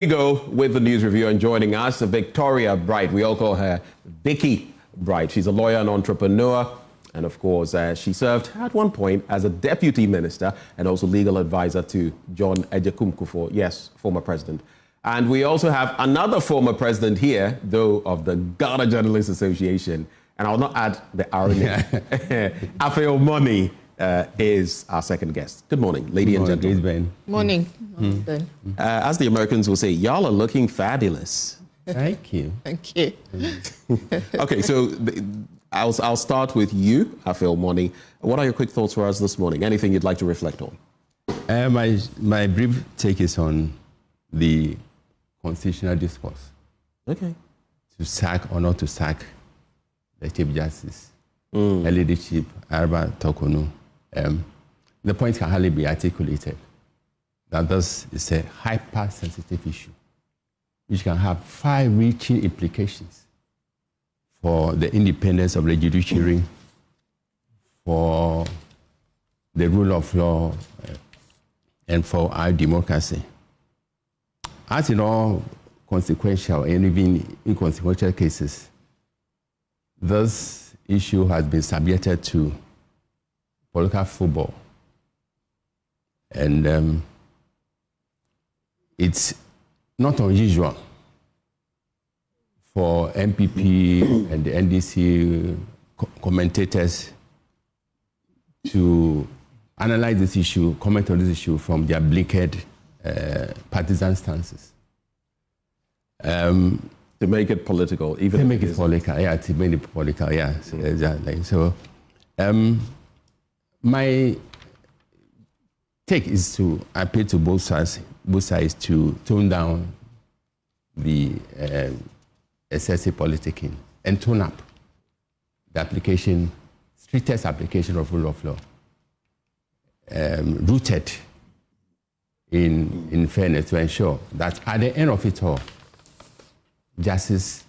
We go with the news review, and joining us, Victoria Bright. We all call her Vicky Bright. She's a lawyer and entrepreneur. And of course, she served at one point as a deputy minister and also legal advisor to John Agyekum Kufuor, yes, former president. And we also have another former president here, though, of the Ghana Journalists Association. And I'll not add the irony. Affail Monney is our second guest. Good morning, lady and gentlemen. Ben. Morning. As the Americans will say, y'all are looking fabulous. Thank you. Thank you. Okay, so I'll start with you, Affail Monney. What are your quick thoughts for us this morning? Anything you'd like to reflect on? My brief take is on the constitutional discourse. Okay. To sack or not to sack the Chief Justice, the leadership, Arba Tokonu. The point can hardly be articulated that this is a hypersensitive issue which can have far-reaching implications for the independence of the judiciary, for the rule of law, and for our democracy. As in all consequential and even inconsequential cases, this issue has been subjected to political football. And it's not unusual for NPP and the NDC commentators to analyze this issue, comment on this issue from their blinkered partisan stances. To make it political, even to make it political, yeah. To make it political, yeah. So, exactly. So, my take is to appeal to both sides to tone down the excessive politicking and tone up the strictest application of rule of law, rooted in fairness, to ensure that at the end of it all, justice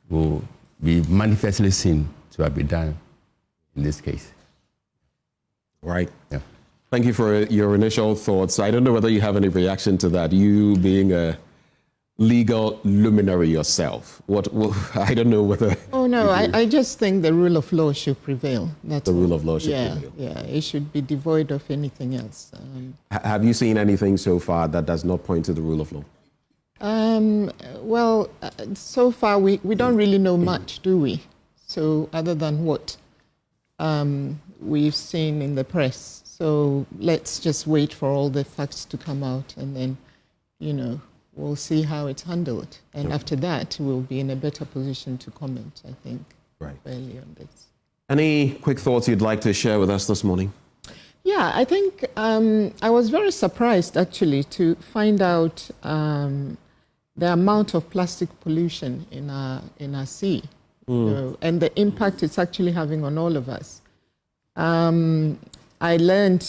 will be manifestly seen to have been done in this case. Right. Yeah. Thank you for your initial thoughts. I don't know whether you have any reaction to that. You being a legal luminary yourself. I don't know whether... Oh, no, I just think the rule of law should prevail. That's the rule of law should prevail. Yeah, it should be devoid of anything else. Have you seen anything so far that does not point to the rule of law? Well, so far we don't really know much, do we? So other than what we've seen in the press. So let's just wait for all the facts to come out, and then, we'll see how it's handled. And after that, we'll be in a better position to comment, I think, early on this. Any quick thoughts you'd like to share with us this morning? Yeah, I think I was very surprised, actually, to find out the amount of plastic pollution in our sea, and the impact it's actually having on all of us. I learned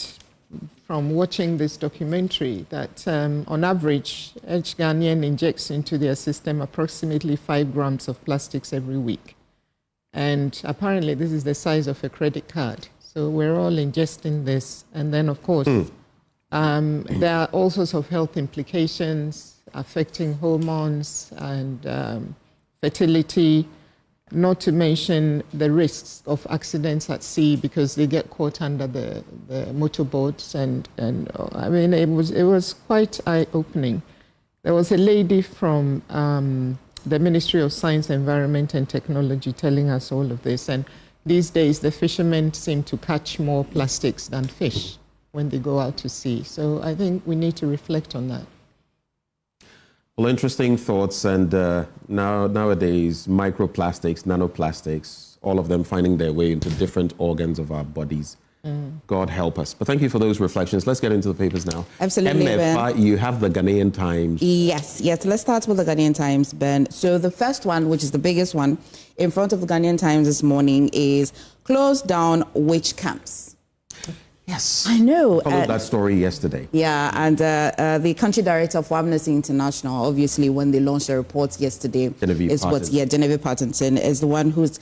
from watching this documentary that on average, each Ghanaian injects into their system approximately 5 grams of plastics every week. And apparently this is the size of a credit card. So we're all ingesting this. And then, of course, there are all sorts of health implications affecting hormones and fertility, not to mention the risks of accidents at sea because they get caught under the motorboats. And I mean, it was quite eye-opening. There was a lady from the Ministry of Science, Environment and Technology telling us all of this. And these days, the fishermen seem to catch more plastics than fish when they go out to sea. So I think we need to reflect on that. Well, interesting thoughts. And nowadays, microplastics, nanoplastics, all of them finding their way into different organs of our bodies. God help us. But thank you for those reflections. Let's get into the papers now. Absolutely, Ben. You have the Ghanaian Times. Yes. Let's start with the Ghanaian Times, Ben. So the first one, which is the biggest one, in front of the Ghanaian Times this morning is close down witch camps. Yes. I know. I followed that story yesterday. Yeah, and the country director of Amnesty International, obviously, when they launched the reports yesterday, Genevieve Patterson is the one who's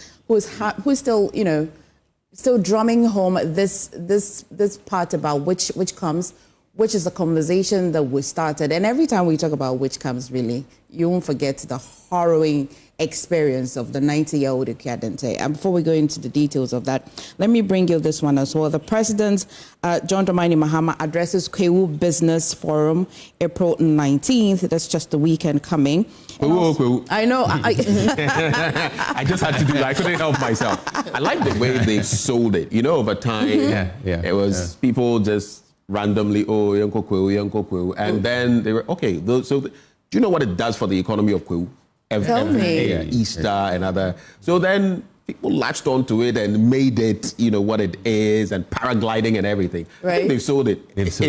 still, still drumming home this part about which comes which is a conversation that we started. And every time we talk about witch camps, really, you won't forget the harrowing experience of the 90-year-old Ukadente. And before we go into the details of that, let me bring you this one as well. The President, John Dramani Mahama, addresses Kwewu Business Forum April 19th. That's just the weekend coming. Kwewu. I know. I just had to do that. I couldn't help myself. I like the way they sold it. You know, over time, it was people just randomly, oh, Yanko Kwewu. And then they were, okay, so do you know what it does for the economy of Kwewu? Tell me. Easter and other. So then people latched onto it and made it, you know, what it is, and paragliding and everything. Right. I think they've sold it. If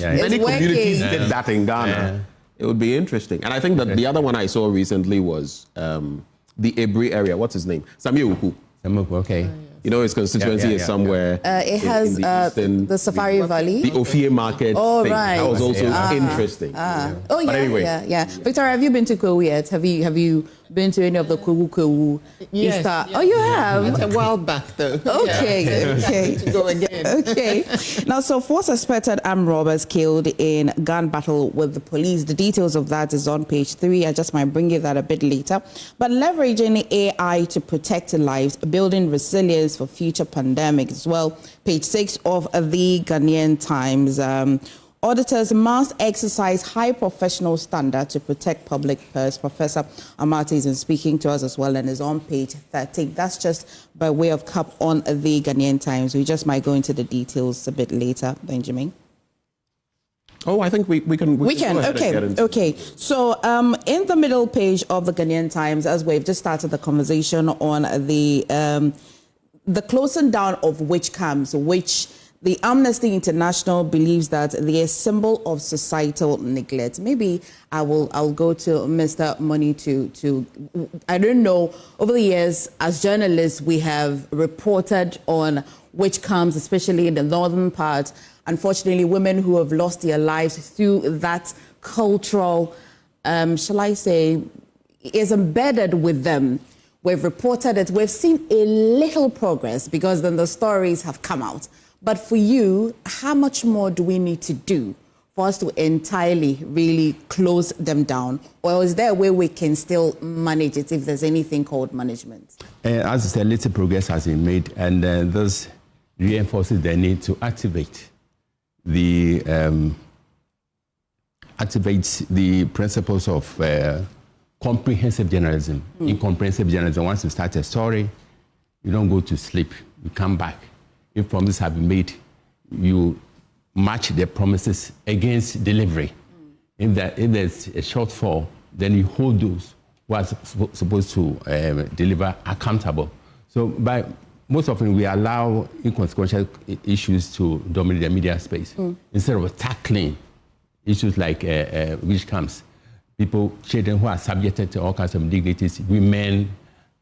many communities did that in Ghana, it would be interesting. And I think that the other one I saw recently was the Ebri area. What's his name? Samuel Uku. Okay. You know, his constituency is somewhere. It has the Safari Valley. The Ophir Market thing. Right. That was also interesting. Oh, yeah, anyway. Yeah. Victoria, have you been to Kwewu yet? Have you been to any of the Kwewu Easter? Yes. Oh, you have? It's a while back, though. Okay. To go again. Okay. Now, so 4 suspected armed robbers killed in gun battle with the police. The details of that is on page 3. I just might bring you that a bit later. But leveraging AI to protect lives, building resilience for future pandemics as well. Page 6 of the Ghanaian Times. Auditors must exercise high professional standard to protect public purse. Professor Amati is speaking to us as well and is on page 13. That's just by way of cap on the Ghanaian Times. We just might go into the details a bit later, Benjamin. Oh, I think we can. Okay. So in the middle page of the Ghanaian Times, as we've just started the conversation on the closing down of witch camps, which the Amnesty International believes that they are a symbol of societal neglect. Maybe I'll go to Mr. Monney to I don't know, over the years as journalists we have reported on witch camps, especially in the northern part. Unfortunately, women who have lost their lives through that cultural, shall I say, is embedded with them. We've reported it. We've seen a little progress because then the stories have come out. But for you, how much more do we need to do for us to entirely really close them down? Or is there a way we can still manage it if there's anything called management? As I said, little progress has been made, and this reinforces the need to activate the principles of comprehensive journalism. In comprehensive journalism, once you start a story, you don't go to sleep, you come back. If promises have been made, you match the promises against delivery. If there's a shortfall, then you hold those who are supposed to deliver accountable. So most often we allow inconsequential issues to dominate the media space instead of tackling issues like witch camps. Children who are subjected to all kinds of indignities, women,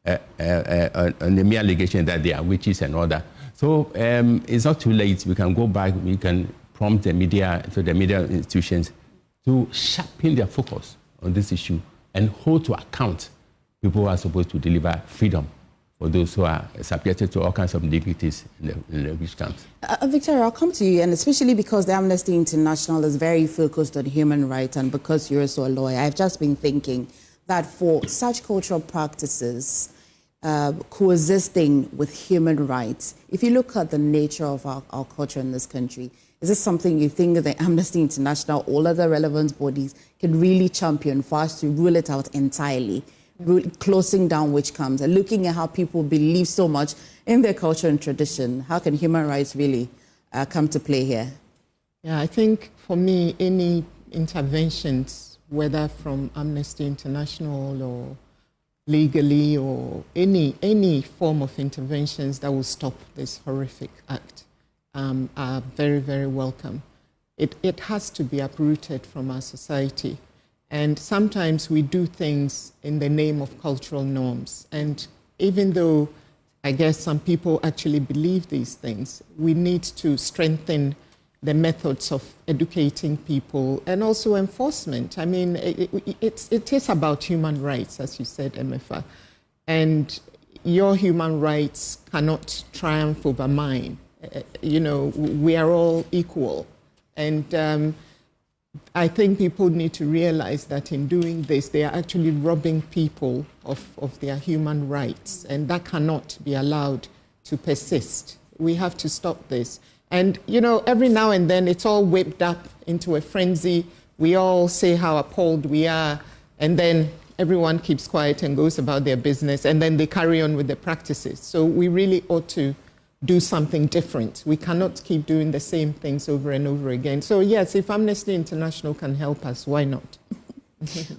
and the mere allegation that they are witches and all that. So it's not too late. We can go back. We can prompt the media institutions to sharpen their focus on this issue and hold to account people who are supposed to deliver freedom for those who are subjected to all kinds of indignities in the witch camps. Victoria, I'll come to you, and especially because the Amnesty International is very focused on human rights, and because you're also a lawyer, I've just been thinking that for such cultural practices coexisting with human rights, if you look at the nature of our culture in this country, is this something you think the Amnesty International, all other relevant bodies can really champion for us to rule it out entirely? Closing down witch camps and looking at how people believe so much in their culture and tradition. How can human rights really come to play here? Yeah, I think for me, any interventions, whether from Amnesty International or legally or any form of interventions that will stop this horrific act are very, very welcome. It has to be uprooted from our society. And sometimes we do things in the name of cultural norms. And even though I guess some people actually believe these things, we need to strengthen the methods of educating people and also enforcement. I mean, it is about human rights, as you said, MFA. And your human rights cannot triumph over mine. You know, we are all equal. And I think people need to realize that in doing this, they are actually robbing people of their human rights, and that cannot be allowed to persist. We have to stop this. And, you know, every now and then it's all whipped up into a frenzy. We all say how appalled we are, and then everyone keeps quiet and goes about their business, and then they carry on with the practices. So we really ought to do something different. We cannot keep doing the same things over and over again. So yes, if Amnesty International can help us, why not?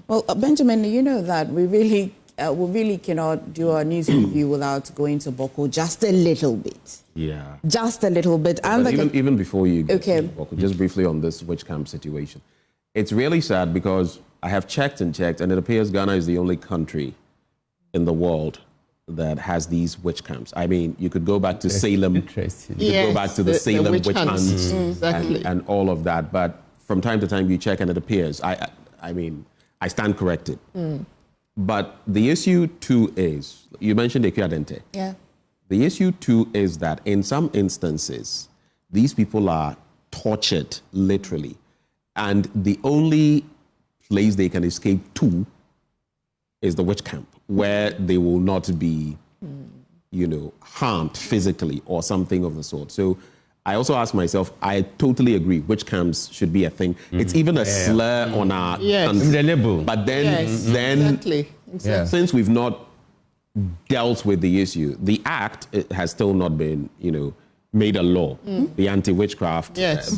Well, Benjamin, you know that we really cannot do our news review without going to Bawku just a little bit. Yeah. Just a little bit. And but even before you go okay. to Bawku, just briefly on this witch camp situation. It's really sad because I have checked and checked, and it appears Ghana is the only country in the world that has these witch camps. I mean, you could go back to Salem. Interesting. You could go back to the Salem witch hunts Exactly. and all of that. But from time to time, you check and it appears. I mean, I stand corrected. But the issue too is, you mentioned Equiadente. Yeah. The issue too is that in some instances, these people are tortured literally. And the only place they can escape to is the witch camp, where they will not be, you know, harmed physically or something of the sort. So I also ask myself, I totally agree, witch camps should be a thing. It's even a slur on our country. But then, exactly. Since we've not dealt with the issue, the act has still not been, you know, made a law, the anti-witchcraft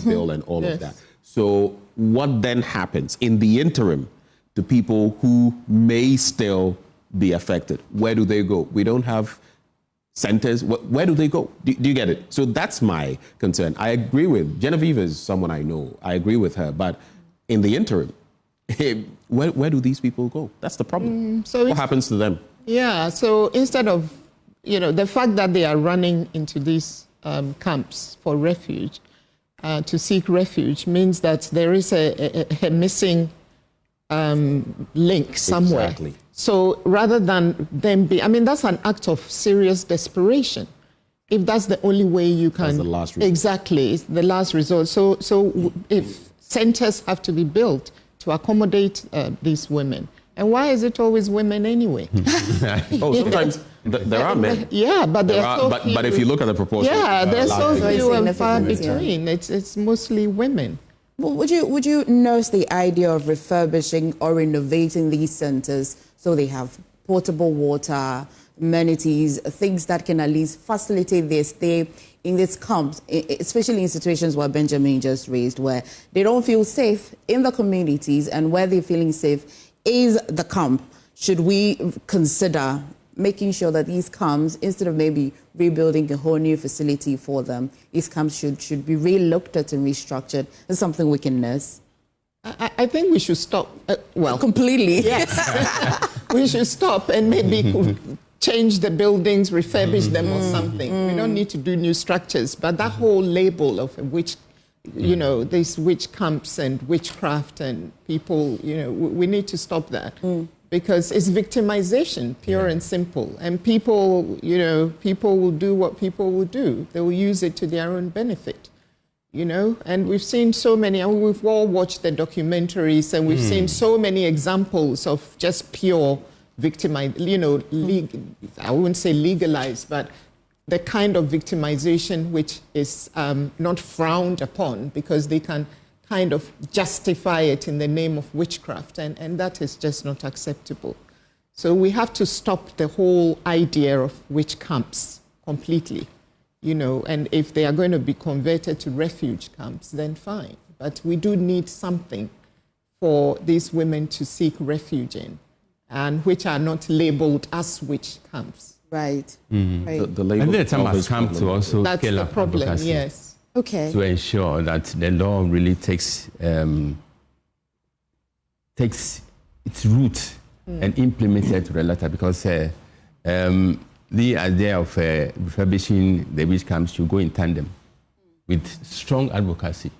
bill and all of that. So what then happens in the interim to people who may still be affected? Where do they go? We don't have centers. Where do they go? Do you get it? So that's my concern. I agree with Genevieve is someone I know. I agree with her. But in the interim, where do these people go? That's the problem. So what happens to them? Yeah. So instead of, you know, the fact that they are running into these camps for refuge, to seek refuge, means that there is a missing link somewhere. Exactly. So rather than them be, I mean, that's an act of serious desperation. If that's the only way you can. That's the last resort. Exactly, it's the last resort. So if centers have to be built to accommodate these women, and why is it always women anyway? Sometimes there are men. Yeah, but there are so few. But if you look at the proportion, there's so few and far significant, between. It's mostly women. Well, would you nurse the idea of refurbishing or renovating these centers so they have potable water, amenities, things that can at least facilitate their stay in these camps, especially in situations where Benjamin just raised, where they don't feel safe in the communities, and where they're feeling safe is the camp? Should we consider making sure that these camps, instead of maybe rebuilding a whole new facility for them, these camps should be re-looked at and restructured? That's something we can nurse. I think we should stop. Completely. Yes. We should stop and maybe change the buildings, refurbish them or something. We don't need to do new structures. But that whole label of which, you know, these witch camps and witchcraft and people, you know, we need to stop that. Because it's victimization, pure and simple. And people, you know, people will do what people will do. They will use it to their own benefit, you know. And we've seen so many, and we've all watched the documentaries, and we've seen so many examples of just pure victimization, you know, I wouldn't say legalized, but the kind of victimization which is not frowned upon, because they can kind of justify it in the name of witchcraft, and that is just not acceptable. So we have to stop the whole idea of witch camps completely, you know, and if they are going to be converted to refuge camps, then fine. But we do need something for these women to seek refuge in, and which are not labeled as witch camps. Right. Right. The label, and the time has come to also that's scale the up problem, advocacy. yes. Okay. To ensure that the law really takes its root and implements it to the letter, because the idea of refurbishing the witch camps should go in tandem with strong advocacy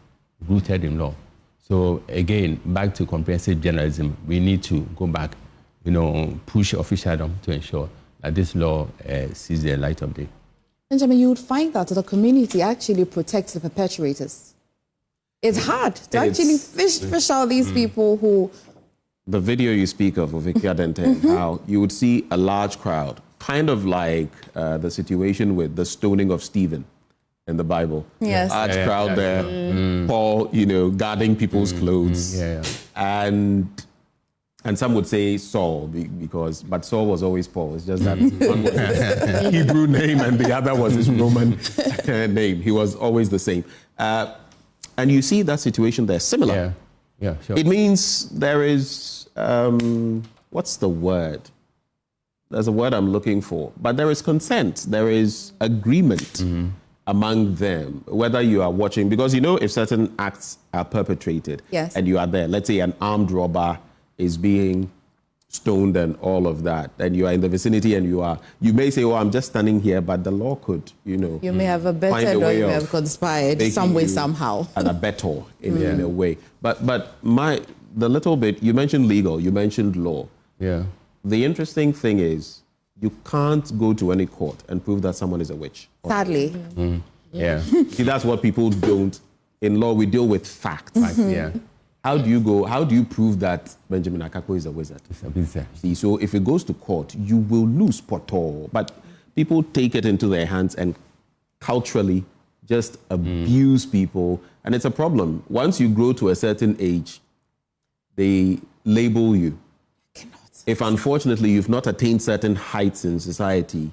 rooted in law. So again, back to comprehensive journalism, we need to go back, you know, push officialdom to ensure that this law sees the light of day. Benjamin, you would find that the community actually protects the perpetrators. It's hard to actually fish out these people who... The video you speak of Vicky Adente, how you would see a large crowd, kind of like the situation with the stoning of Stephen in the Bible. Yes. Large crowd there, Paul, guarding people's clothes. And some would say Saul, but Saul was always Paul. It's just that one was his Hebrew name and the other was his Roman name. He was always the same. And you see that situation there, similar. Yeah, sure. It means there is, what's the word? There's a word I'm looking for. But there is consent. There is agreement among them, whether you are watching. Because, if certain acts are perpetrated and you are there, let's say an armed robber is being stoned and all of that, and you are in the vicinity and you may say, I'm just standing here, but the law could, You may have abetted or you may have conspired some way, somehow. An abettor in a way. But the little bit, you mentioned legal, you mentioned law. Yeah. The interesting thing is, you can't go to any court and prove that someone is a witch. Sadly. Yeah. See, that's what people don't. In law, we deal with facts. Yeah. How do you prove that Benjamin Akako is a wizard? It's a wizard. See, so if it goes to court, you will lose poto. But people take it into their hands and culturally just abuse people. And it's a problem. Once you grow to a certain age, they label you. If unfortunately you've not attained certain heights in society,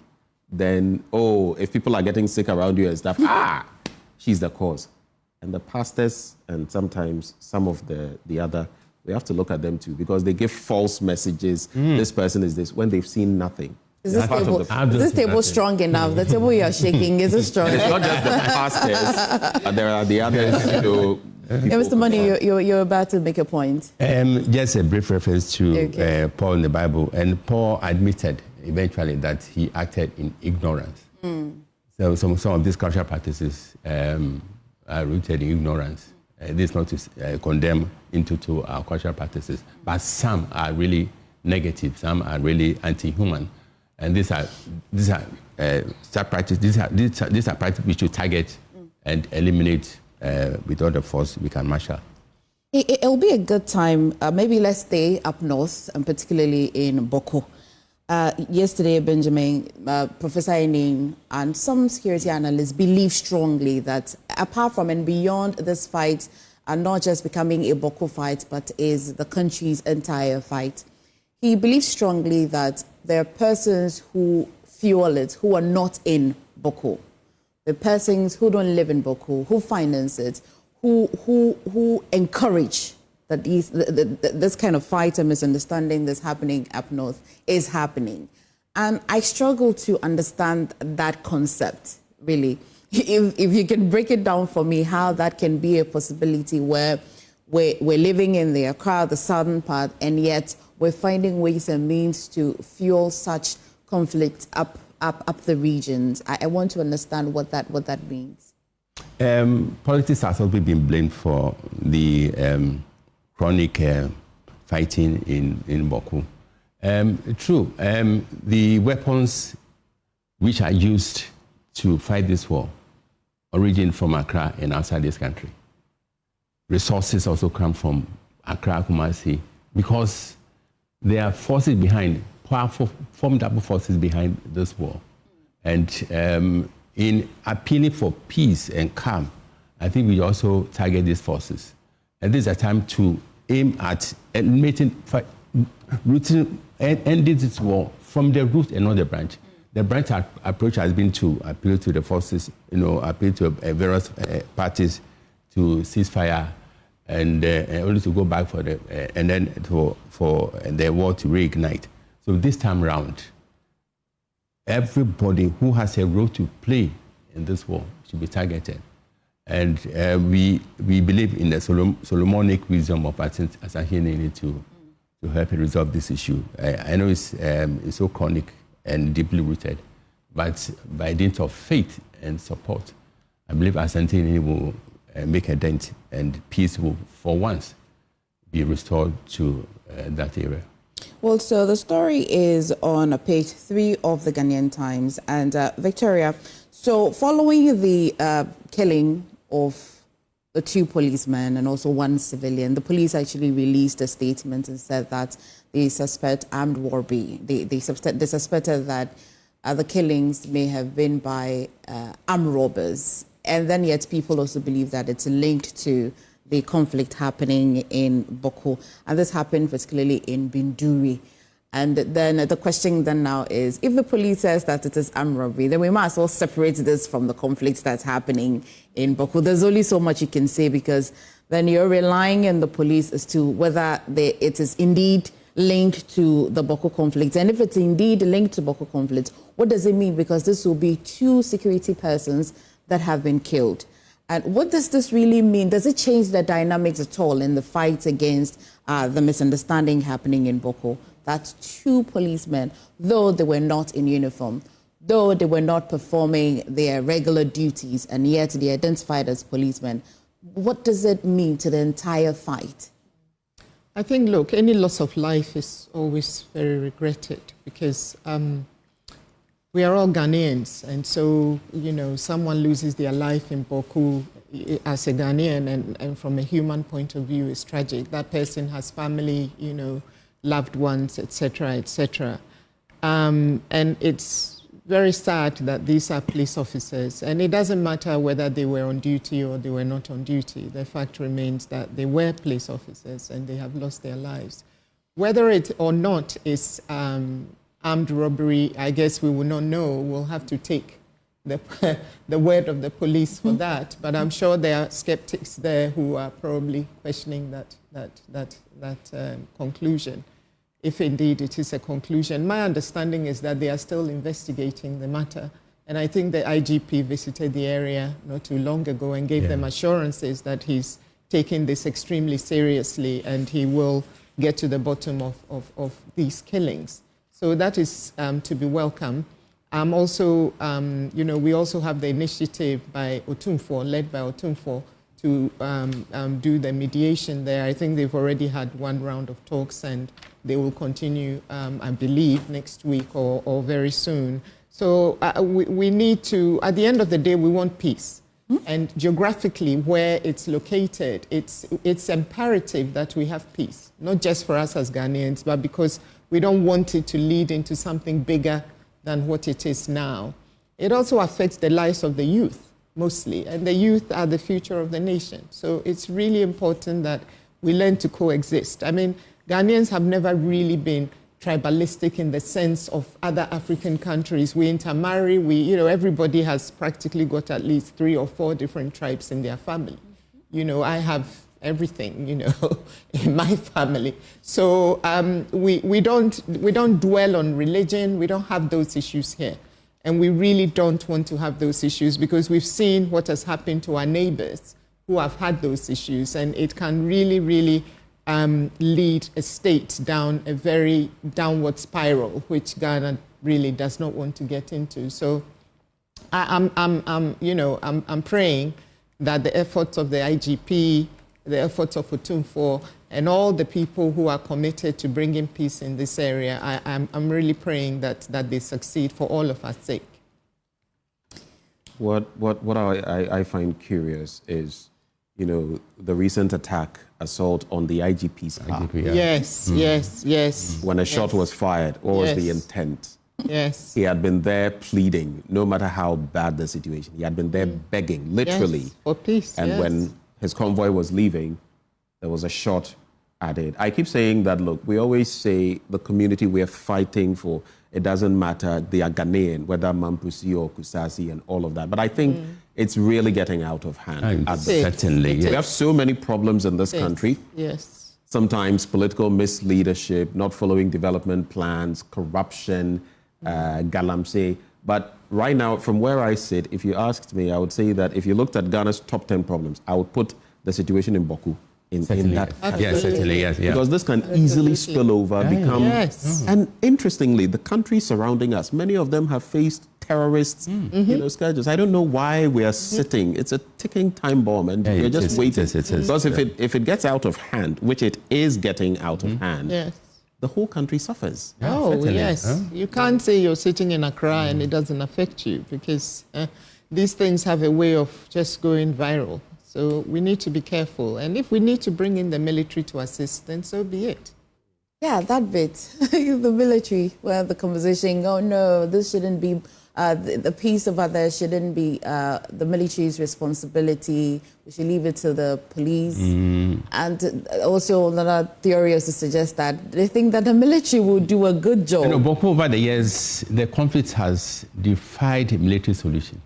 then, if people are getting sick around you and stuff, she's the cause. And the pastors and sometimes some of the other, we have to look at them too, because they give false messages. This person is this, when they've seen nothing. Is this table strong enough? The table you're shaking, is it strong enough? It's not just the pastors, but there are the others, Mr. Monney, you're about to make a point. Just a brief reference to Paul in the Bible. And Paul admitted eventually that he acted in ignorance. So some of these cultural practices are rooted in ignorance. This is not to condemn into our cultural practices, but some are really negative, some are really anti-human. And these are practices. These are practices we should target and eliminate with all the force we can marshal. It'll be a good time. Maybe let's stay up north, and particularly in Bawku. Yesterday, Benjamin, Professor Enin, and some security analysts believe strongly that apart from and beyond this fight, are not just becoming a Bawku fight, but is the country's entire fight. He believes strongly that there are persons who fuel it, who are not in Bawku. The persons who don't live in Bawku, who finance it, who encourage that this kind of fight and misunderstanding that's happening up north is happening. And I struggle to understand that concept, really. If you can break it down for me, how that can be a possibility where we're living in the Accra, the southern part, and yet we're finding ways and means to fuel such conflict up the regions. I want to understand what that means. Politics has always been blamed for the chronic fighting in Bawku. True, the weapons which are used to fight this war origin from Accra and outside this country. Resources also come from Accra, Kumasi, because there are forces behind, powerful, formidable forces behind this war. And in appealing for peace and calm, I think we also target these forces. And this is a time to aim at ending this war from the root and not the branch. The branch approach has been to appeal to the forces, appeal to various parties to ceasefire and only to go back for and then for the war to reignite. So this time round, everybody who has a role to play in this war should be targeted. And we believe in the Solomonic wisdom of assassinating to help resolve this issue. I know it's so chronic and deeply rooted, but by dint of faith and support, I believe Asantini will make a dent and peace will, for once, be restored to that area. Well, so the story is on page 3 of the Ghanaian Times. And Victoria, so following the killing of the 2 policemen and also 1 civilian. The police actually released a statement and said that they suspect armed robbery. They suspected that the killings may have been by armed robbers. And then yet people also believe that it's linked to the conflict happening in Bawku. And this happened particularly in Binduri. And then the question then now is, if the police says that it is armed robbery, then we might as well separate this from the conflict that's happening in Bawku. There's only so much you can say, because then you're relying on the police as to whether it is indeed linked to the Bawku conflict. And if it's indeed linked to Bawku conflict, what does it mean? Because this will be 2 security persons that have been killed. And what does this really mean? Does it change the dynamics at all in the fight against the misunderstanding happening in Bawku? That's 2 policemen, though they were not in uniform, though they were not performing their regular duties, and yet they identified as policemen. What does it mean to the entire fight? I think, look, any loss of life is always very regretted, because we are all Ghanaians, and so, you know, someone loses their life in Bawku as a Ghanaian, and from a human point of view, is tragic. That person has family, you know, loved ones, etc., etc. And it's very sad that these are police officers, and it doesn't matter whether they were on duty or they were not on duty. The fact remains that they were police officers and they have lost their lives. Whether it or not is armed robbery, I guess we will not know. We'll have to take the word of the police for that. But I'm sure there are skeptics there who are probably questioning that conclusion, if indeed it is a conclusion. My understanding is that they are still investigating the matter. And I think the IGP visited the area not too long ago and gave them assurances that he's taking this extremely seriously and he will get to the bottom of these killings. So that is to be welcome. Also, you know, we also have the initiative by Otumfuo, led by Otumfuo, to do the mediation there. I think they've already had 1 round of talks, and they will continue, I believe, next week or very soon. So we need to, at the end of the day, we want peace. And geographically, where it's located, it's imperative that we have peace, not just for us as Ghanaians, but because we don't want it to lead into something bigger than what it is now. It also affects the lives of the youth, mostly, and the youth are the future of the nation. So it's really important that we learn to coexist. I mean, Ghanaians have never really been tribalistic in the sense of other African countries. We intermarry, you know, everybody has practically got at least 3 or 4 different tribes in their family. You know, I have everything, you know, in my family. So we don't dwell on religion. We don't have those issues here. And we really don't want to have those issues, because we've seen what has happened to our neighbors who have had those issues. And it can really, really lead a state down a very downward spiral, which Ghana really does not want to get into. So I'm praying that the efforts of the IGP, the efforts of Otumfuo, and all the people who are committed to bringing peace in this area, I'm really praying that they succeed for all of our sake. What I find curious is, you know, the recent assault on the IGP's car. Yes. When a shot was fired, what was the intent? Yes. He had been there pleading, no matter how bad the situation. He had been there begging, literally. For peace, And when his convoy was leaving, there was a shot added. I keep saying that, look, we always say the community we're fighting for, it doesn't matter, they are Ghanaian, whether Mampusi or Kusasi and all of that. But I think it's really getting out of hand. Certainly. We have so many problems in this country. Yes. Sometimes political misleadership, not following development plans, corruption, galamsey. But right now, from where I sit, if you asked me, I would say that if you looked at Ghana's top 10 problems, I would put the situation in Bawku in that. Yes, certainly, yes. Yeah. Because this can easily spill over, become... And interestingly, the countries surrounding us, many of them have faced terrorists, you know, scourges. I don't know why we are sitting. It's a ticking time bomb, and we're just waiting. Because if it gets out of hand, which it is getting out of hand, the whole country suffers. You can't say you're sitting in Accra and it doesn't affect you, because these things have a way of just going viral. So we need to be careful. And if we need to bring in the military to assist, then so be it. Yeah, that bit, the military, where the conversation, oh no, this shouldn't be, the peace of others shouldn't be the military's responsibility. We should leave it to the police. And also another theory is to suggest that they think that the military will do a good job. You know, Bawku, over the years, the conflict has defied military solution.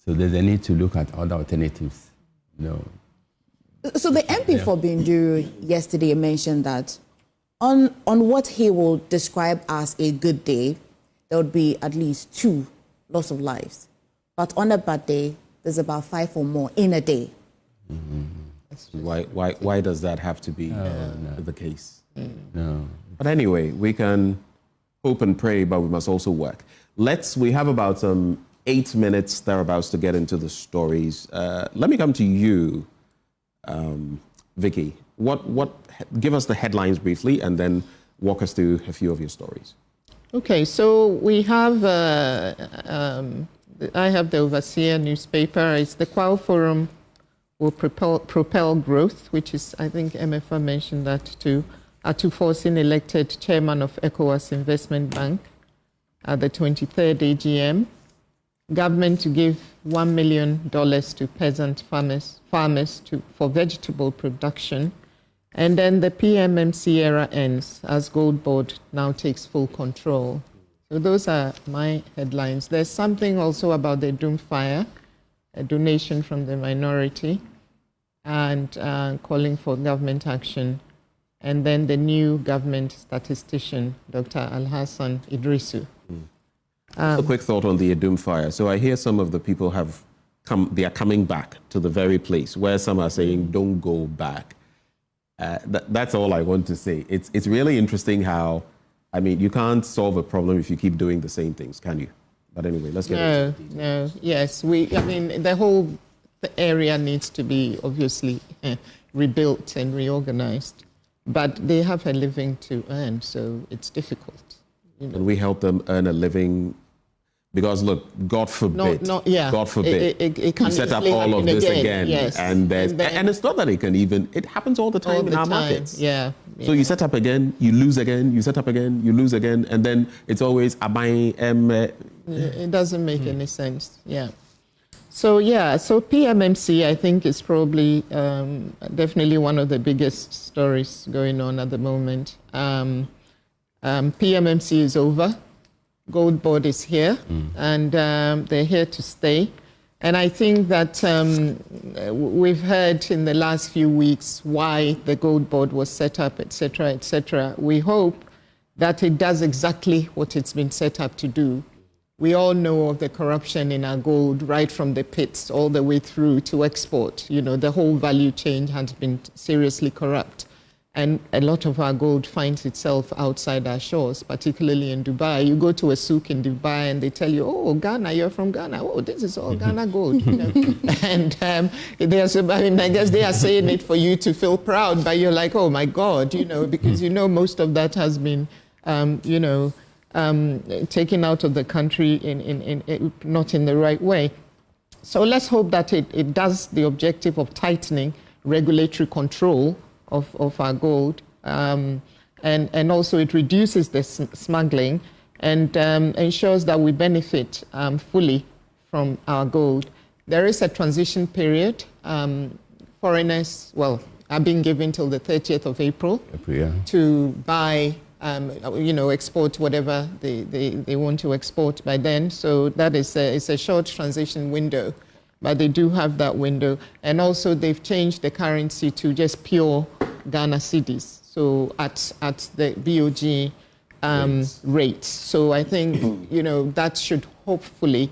So there's a need to look at other alternatives. You know. So the MP for Bindu yesterday mentioned that on what he will describe as a good day, there would be at least 2 loss of lives. But on a bad day, there's about 5 or more in a day. Why does that have to be the case? No. But anyway, we can hope and pray, but we must also work. We have about 8 minutes thereabouts to get into the stories. Let me come to you, Vicky. Give us the headlines briefly and then walk us through a few of your stories. Okay, so we have, I have the Overseer newspaper. It's the Kwao Forum will propel growth, which is, I think MFA mentioned that too, Atuforsin elected chairman of ECOWAS Investment Bank at the 23rd AGM. Government to give $1 million to peasant farmers for vegetable production. And then the PMMC era ends as Gold Board now takes full control. So those are my headlines. There's something also about the Doom Fire, a donation from the minority, and calling for government action. And then the new government statistician, Dr. Alhassan Idrisu. A quick thought on the Doom Fire. So I hear some of the people they are coming back to the very place where some are saying, don't go back. That's all I want to say. It's really interesting how, I mean, you can't solve a problem if you keep doing the same things, can you? But anyway, let's get into the details. No, yes. The whole area needs to be obviously rebuilt and reorganized. But they have a living to earn, so it's difficult. And we help them earn a living. Because look, God forbid, God forbid, it can you set up all of this again, yes. and it's not that it happens all the time in our markets. Yeah. So you set up again, you lose again, you set up again, you lose again, and then it's always it doesn't make any sense. Yeah. So PMMC I think is probably definitely one of the biggest stories going on at the moment. PMMC is over. Gold Board is here, and they're here to stay. And I think that we've heard in the last few weeks why the Gold Board was set up, et cetera, et cetera. We hope that it does exactly what it's been set up to do. We all know of the corruption in our gold, right from the pits all the way through to export. You know, the whole value chain has been seriously corrupt. And a lot of our gold finds itself outside our shores, particularly in Dubai. You go to a souk in Dubai and they tell you, oh, Ghana, you're from Ghana. Oh, this is all Ghana gold. You know? And I guess they are saying it for you to feel proud, but you're like, oh my God, you know, because you know most of that has been, taken out of the country in not in the right way. So let's hope that it does the objective of tightening regulatory control of our gold, and also it reduces the smuggling and ensures that we benefit fully from our gold. There is a transition period. Foreigners, are being given till the 30th of April to buy, export whatever they want to export by then. So that is it's a short transition window. But they do have that window. And also they've changed the currency to just pure Ghana cedis, so at the BOG rates. So I think, that should hopefully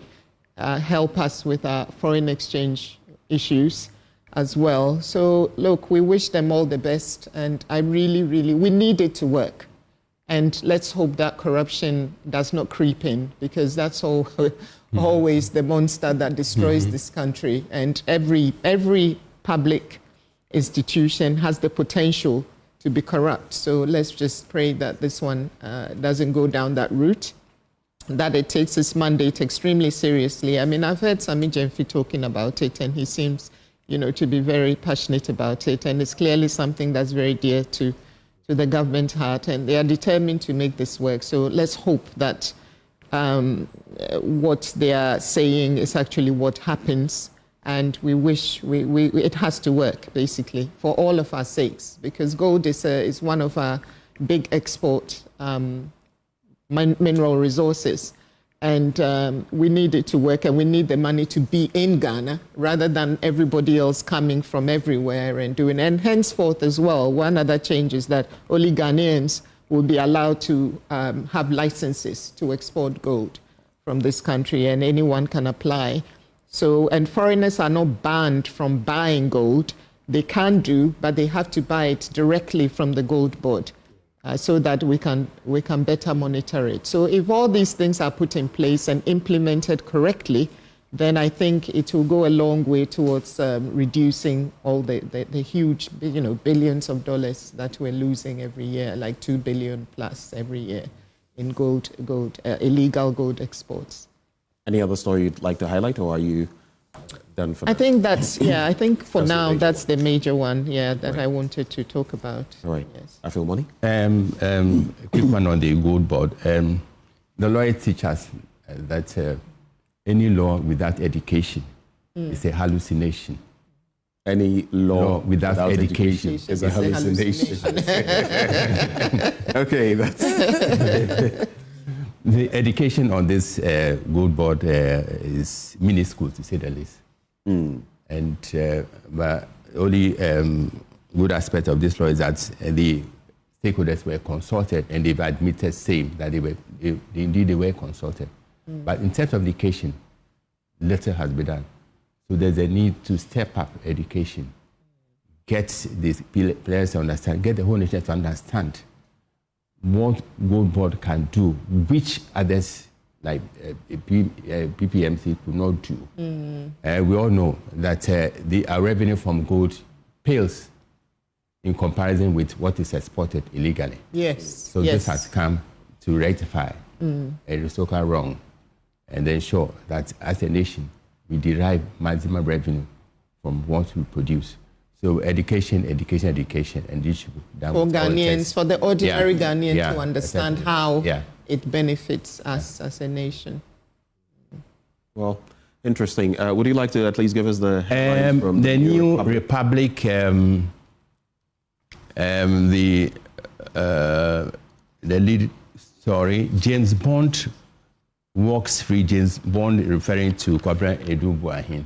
help us with our foreign exchange issues as well. So look, we wish them all the best, and I really, we need it to work. And let's hope that corruption does not creep in, because that's always the monster that destroys this country. And every public institution has the potential to be corrupt. So let's just pray that this one doesn't go down that route. that it takes its mandate extremely seriously. I mean, I've heard Sami Jemfi talking about it, and he seems, to be very passionate about it, and it's clearly something that's very dear to the government heart, and they are determined to make this work. So let's hope that what they are saying is actually what happens, and we wish it has to work, basically, for all of our sakes, because gold is one of our big export mineral resources, and we need it to work, and we need the money to be in Ghana rather than everybody else coming from everywhere and doing. And henceforth as well, one other change is that only Ghanaians will be allowed to have licenses to export gold from this country, and anyone can apply. So, and foreigners are not banned from buying gold. They can do, but they have to buy it directly from the gold board. So that we can better monitor it. So if all these things are put in place and implemented correctly, then I think it will go a long way towards reducing all the huge, billions of dollars that we're losing every year, like 2 billion plus every year in illegal gold exports. Any other story you'd like to highlight, or are you done for now? I think I think for now that's the major one, that I wanted to talk about. All right. Yes. Affail Monney? Quick one on the gold board. The lawyer teaches us that any law without education is a hallucination. Any law without education is a hallucination. Okay, that's... The education on this gold board is minuscule, to say the least. And but only good aspect of this law is that the stakeholders were consulted, and they've admitted same that they were consulted. But in terms of education, little has been done. So there's a need to step up education, get these players to understand, get the whole nation to understand what gold board can do, which others like PPMC could not do. We all know that our revenue from gold pales in comparison with what is exported illegally. Yes. So this has come to rectify a reciprocal wrong and ensure that as a nation, we derive maximum revenue from what we produce. So education, and this should be done for Ghanaians, for the ordinary Ghanaian to understand how it benefits us as a nation. Well, interesting. Would you like to at least give us the headlines from the New Republic? The lead story: James Bond walks free. James Bond, referring to Kwabena Edubuahin,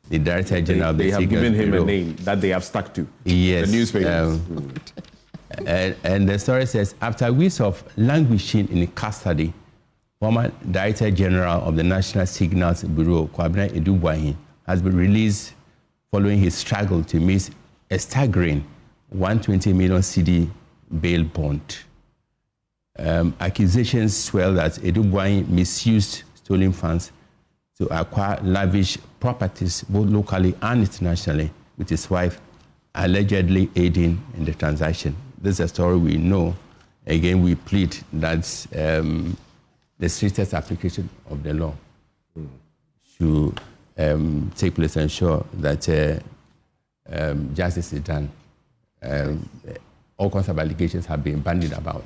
the Director General of the They have given him Bureau. a name that they have stuck to. Yes. The newspapers. And the story says, after weeks of languishing in custody, former Director General of the National Signals Bureau, Kwabena Edubuahin, has been released following his struggle to meet a staggering 120 million cedi bail bond. Accusations swell that Edubuahin misused stolen funds to acquire lavish properties both locally and internationally, with his wife allegedly aiding in the transaction. This is a story we know. Again, we plead that the strictest application of the law should take place and ensure that justice is done. All kinds of allegations have been bandied about.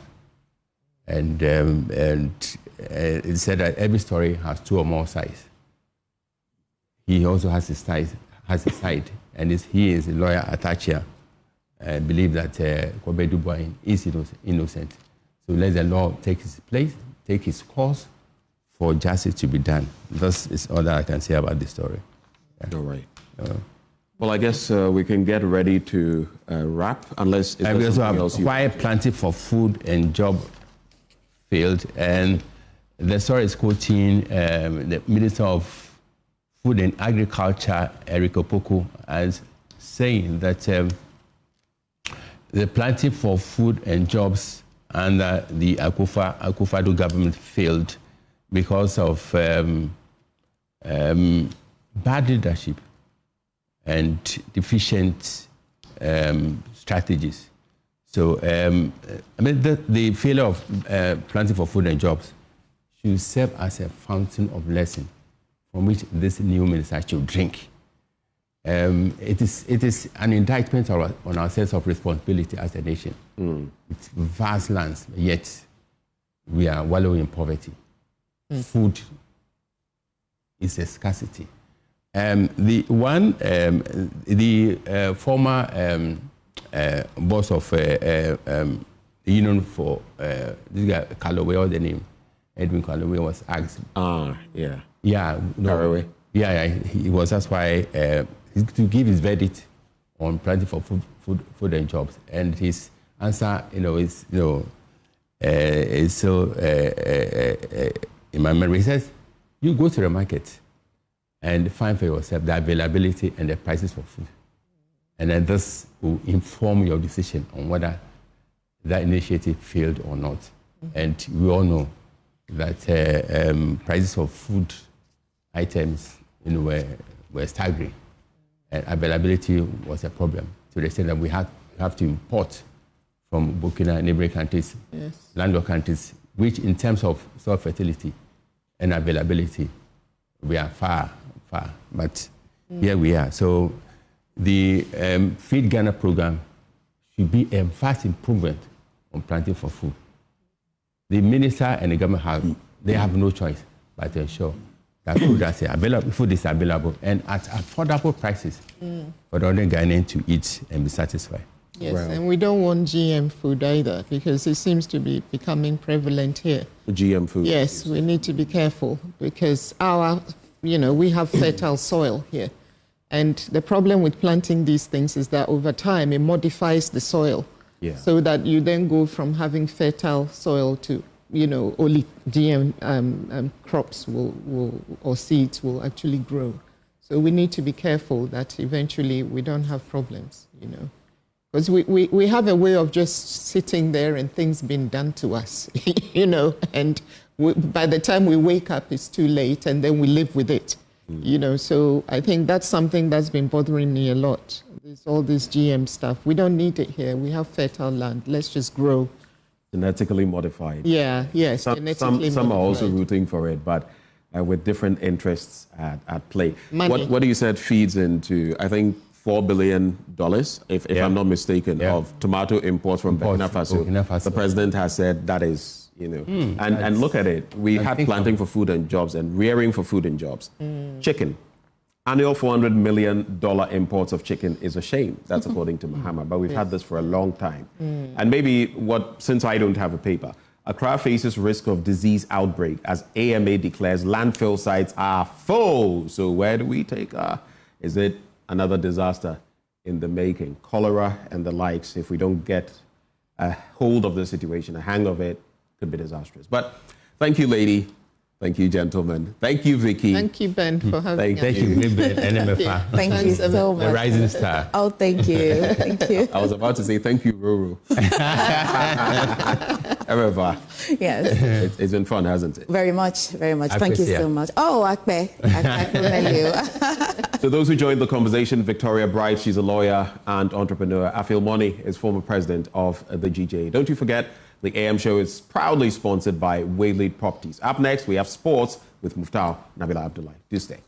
And it said that every story has two or more sides. He also has his side, and he is a lawyer attached here. Believe that Kwabena Edubuahin is innocent. So let the law take its place, take its course for justice to be done. This is all that I can say about this story. All right. Well, I guess we can get ready to wrap, unless we also have why planting for food and job failed. And the story is quoting the Minister of Food and Agriculture, Eric Opoku, as saying that the planting for food and jobs under the Akufo-Addo government failed because of bad leadership and deficient strategies. So, I mean, the failure of planting for food and jobs should serve as a fountain of lesson from which this new minister should drink. It is an indictment on our sense of responsibility as a nation. It's vast lands, yet we are wallowing in poverty. Food is a scarcity. The former boss of the Union for this guy Calloway, or the name Edwin Calloway, was asked. He was. That's why to give his verdict on planting for food and jobs, and his answer, is still in my memory. He says, "You go to the market and find for yourself the availability and the prices for food, and then this will inform your decision on whether that initiative failed or not." And we all know that prices of food items were staggering, and availability was a problem to the extent that we have to import from Burkina and neighboring countries, landlocked countries, which in terms of soil fertility and availability, we are far. But here we are. So the Feed Ghana program should be a vast improvement on planting for food. The minister and the government have no choice but to ensure that food is available and at affordable prices for the ordinary Ghanaian to eat and be satisfied. Yes, and we don't want GM food either, because it seems to be becoming prevalent here. GM food. Yes, we need to be careful, because we have fertile soil here. And the problem with planting these things is that over time it modifies the soil. Yeah. So that you then go from having fertile soil to, only GM crops or seeds will actually grow. So we need to be careful that eventually we don't have problems, Because we have a way of just sitting there and things being done to us, and by the time we wake up, it's too late, and then we live with it, So I think that's something that's been bothering me a lot. There's all this GM stuff. We don't need it here. We have fertile land. Let's just grow. Genetically modified. Yeah, yes. Some are also rooting for it, but with different interests at play. Money. What you said feeds into, I think, $4 billion, if I'm not mistaken, of tomato imports from Burkina Faso. The president has said that is, and look at it. We had planting for food and jobs and rearing for food and jobs. Chicken. Annual $400 million imports of chicken is a shame. That's according to Mahama. But we've had this for a long time. And maybe since I don't have a paper, Accra faces risk of disease outbreak as AMA declares landfill sites are full. So where do we take is it another disaster in the making? Cholera and the likes, if we don't get a hold of the situation, a hang of it, could be disastrous. But thank you, lady. Thank you, gentlemen. Thank you, Vicky. Thank you, Ben, for having us. Thank you, Ben, NMFA. Thank you so much. The rising star. Oh, thank you. Thank you. I was about to say thank you, Ruru. Ever. Yes. It's been fun, hasn't it? Very much, very much. Thank you so much. Oh, Akpe. I remember you. So those who joined the conversation, Victoria Bright, she's a lawyer and entrepreneur. Affail Monney is former president of the GJ. Don't you forget, the AM show is proudly sponsored by Waylead Properties. Up next, we have sports with Muftar Nabila Abdullahi. Do stay.